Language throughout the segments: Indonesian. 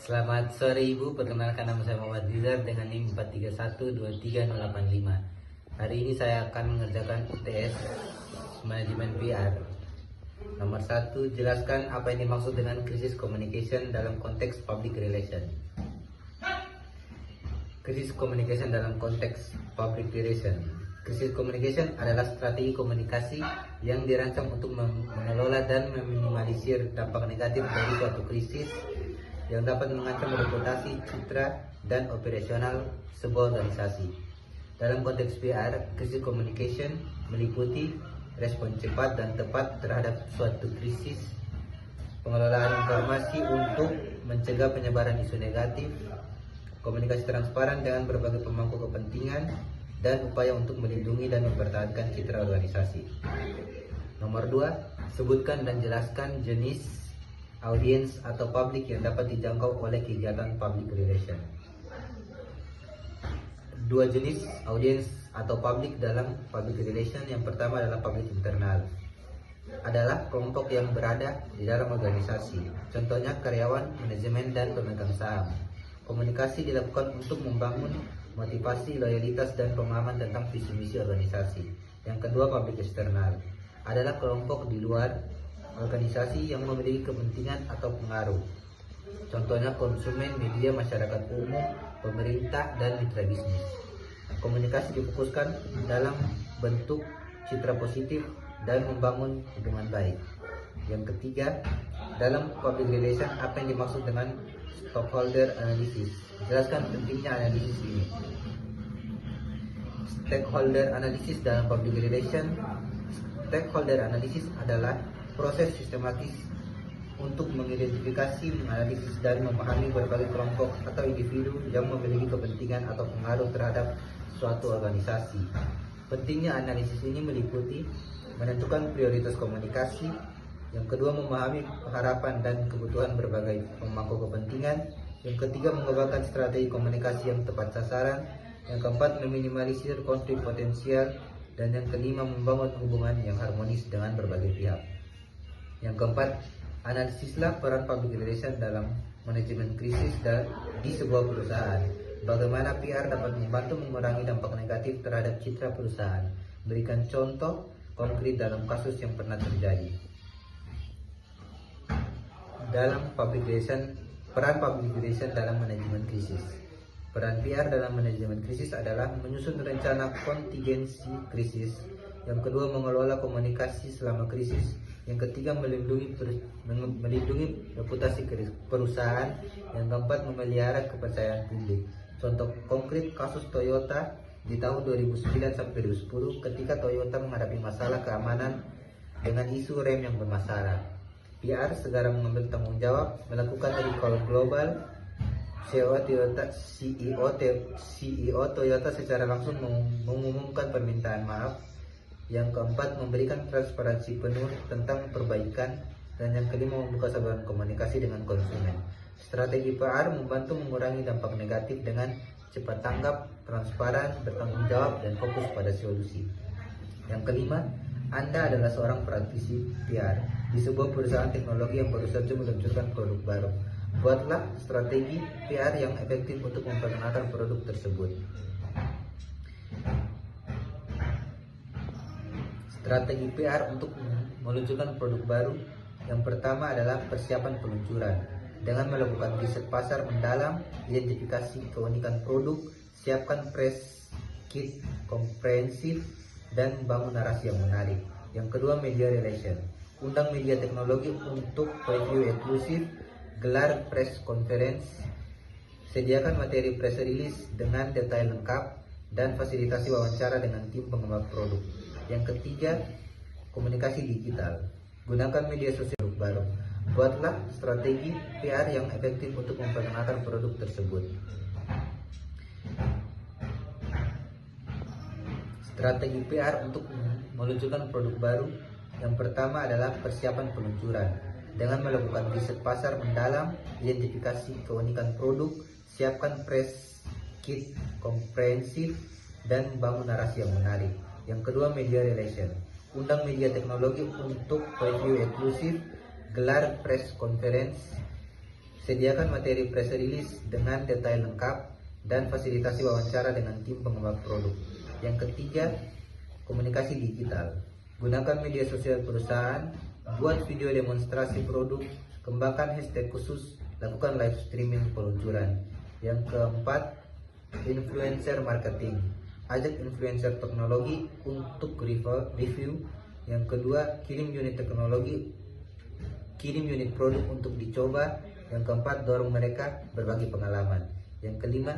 Selamat sore Ibu, perkenalkan nama saya Muhammad Rizal dengan NIM 431230085. Hari ini saya akan mengerjakan UTS Manajemen PR. Nomor 1, jelaskan apa yang dimaksud dengan krisis communication dalam konteks public relation. Krisis communication dalam konteks public relation. Krisis communication adalah strategi komunikasi yang dirancang untuk mengelola dan meminimalisir dampak negatif dari suatu krisis yang dapat mengancam reputasi, citra, dan operasional sebuah organisasi. Dalam konteks PR, krisis communication meliputi respon cepat dan tepat terhadap suatu krisis, pengelolaan informasi untuk mencegah penyebaran isu negatif, komunikasi transparan dengan berbagai pemangku kepentingan, dan upaya untuk melindungi dan mempertahankan citra organisasi. Nomor 2, sebutkan dan jelaskan jenis audiens atau publik yang dapat dijangkau oleh kegiatan public relation. Dua jenis audiens atau publik dalam public relation. Yang pertama adalah publik internal, adalah kelompok yang berada di dalam organisasi, contohnya karyawan, manajemen, dan pemegang saham. Komunikasi dilakukan untuk membangun motivasi, loyalitas, dan pemahaman tentang visi misi organisasi. Yang kedua, publik eksternal, adalah kelompok di luar organisasi yang memiliki kepentingan atau pengaruh, contohnya konsumen, media, masyarakat umum, pemerintah, dan mitra bisnis. Komunikasi difokuskan dalam bentuk citra positif dan membangun hubungan baik. Yang ketiga, dalam public relation, apa yang dimaksud dengan stakeholder analysis? Jelaskan pentingnya analisis ini. Stakeholder analysis dalam public relation. Stakeholder analysis adalah proses sistematis untuk mengidentifikasi, menganalisis, dan memahami berbagai kelompok atau individu yang memiliki kepentingan atau pengaruh terhadap suatu organisasi. Pentingnya analisis ini meliputi menentukan prioritas komunikasi, yang kedua memahami harapan dan kebutuhan berbagai pemangku kepentingan, yang ketiga mengembangkan strategi komunikasi yang tepat sasaran, yang keempat meminimalisir konflik potensial, dan yang kelima membangun hubungan yang harmonis dengan berbagai pihak. Yang keempat, analisislah peran public relation dalam manajemen krisis di sebuah perusahaan. Bagaimana PR dapat membantu mengurangi dampak negatif terhadap citra perusahaan. Berikan contoh konkret dalam kasus yang pernah terjadi. Dalam public relation, peran public relation dalam manajemen krisis. Peran PR dalam manajemen krisis adalah menyusun rencana kontingensi krisis. Yang kedua, mengelola komunikasi selama krisis. Yang ketiga, melindungi reputasi perusahaan. Yang keempat, memelihara kepercayaan publik. Contoh konkret kasus Toyota di tahun 2009 sampai 2010 ketika Toyota menghadapi masalah keamanan dengan isu rem yang bermasalah. PR segera mengambil tanggung jawab, melakukan recall global. CEO Toyota secara langsung mengumumkan permintaan maaf. Yang keempat, memberikan transparansi penuh tentang perbaikan. Dan yang kelima, membuka saluran komunikasi dengan konsumen. Strategi PR membantu mengurangi dampak negatif dengan cepat tanggap, transparan, bertanggung jawab, dan fokus pada solusi. Yang kelima, Anda adalah seorang praktisi PR di sebuah perusahaan teknologi yang baru saja meluncurkan produk baru. Buatlah strategi PR yang efektif untuk memperkenalkan produk tersebut. Strategi PR untuk meluncurkan produk baru. Yang pertama adalah persiapan peluncuran. Dengan melakukan riset pasar mendalam, identifikasi keunikan produk, siapkan press kit komprehensif, dan bangun narasi yang menarik. Yang kedua, media relation. Undang media teknologi untuk preview eksklusif, gelar press conference, sediakan materi press release dengan detail lengkap, dan fasilitasi wawancara dengan tim pengembang produk. Yang ketiga, komunikasi digital. Gunakan media sosial baru. Buatlah strategi PR yang efektif untuk memperkenalkan produk tersebut. Strategi PR untuk meluncurkan produk baru. Yang pertama adalah persiapan peluncuran. Dengan melakukan riset pasar mendalam, identifikasi keunikan produk, siapkan press kit komprehensif, dan bangun narasi yang menarik. Yang kedua, media relation. Undang media teknologi untuk preview eksklusif, gelar press conference, Sediakan materi press release dengan detail lengkap dan fasilitasi wawancara dengan tim pengembang produk. Yang ketiga, komunikasi digital. Gunakan media sosial perusahaan, buat video demonstrasi produk, kembangkan hashtag khusus, lakukan live streaming peluncuran. Yang keempat, influencer marketing. Ajak influencer teknologi untuk review. Yang kedua, kirim unit produk untuk dicoba. Yang keempat, dorong mereka berbagi pengalaman. Yang kelima,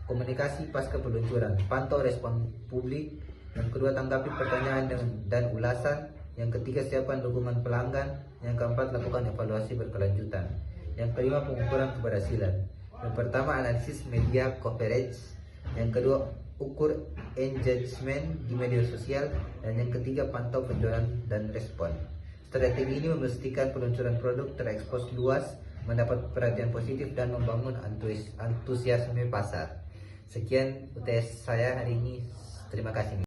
komunikasi pasca peluncuran. Pantau respon publik. Yang kedua, tanggapi pertanyaan dan ulasan. Yang ketiga, siapkan dukungan pelanggan. Yang keempat, lakukan evaluasi berkelanjutan. Yang kelima, pengukuran keberhasilan. Yang pertama, analisis media coverage. Yang kedua, ukur engagement di media sosial. Dan yang ketiga, pantau penjualan dan respon. Strategi ini memastikan peluncuran produk terekspos luas, mendapat perhatian positif dan membangun antusiasme pasar. Sekian UTS saya hari ini. Terima kasih.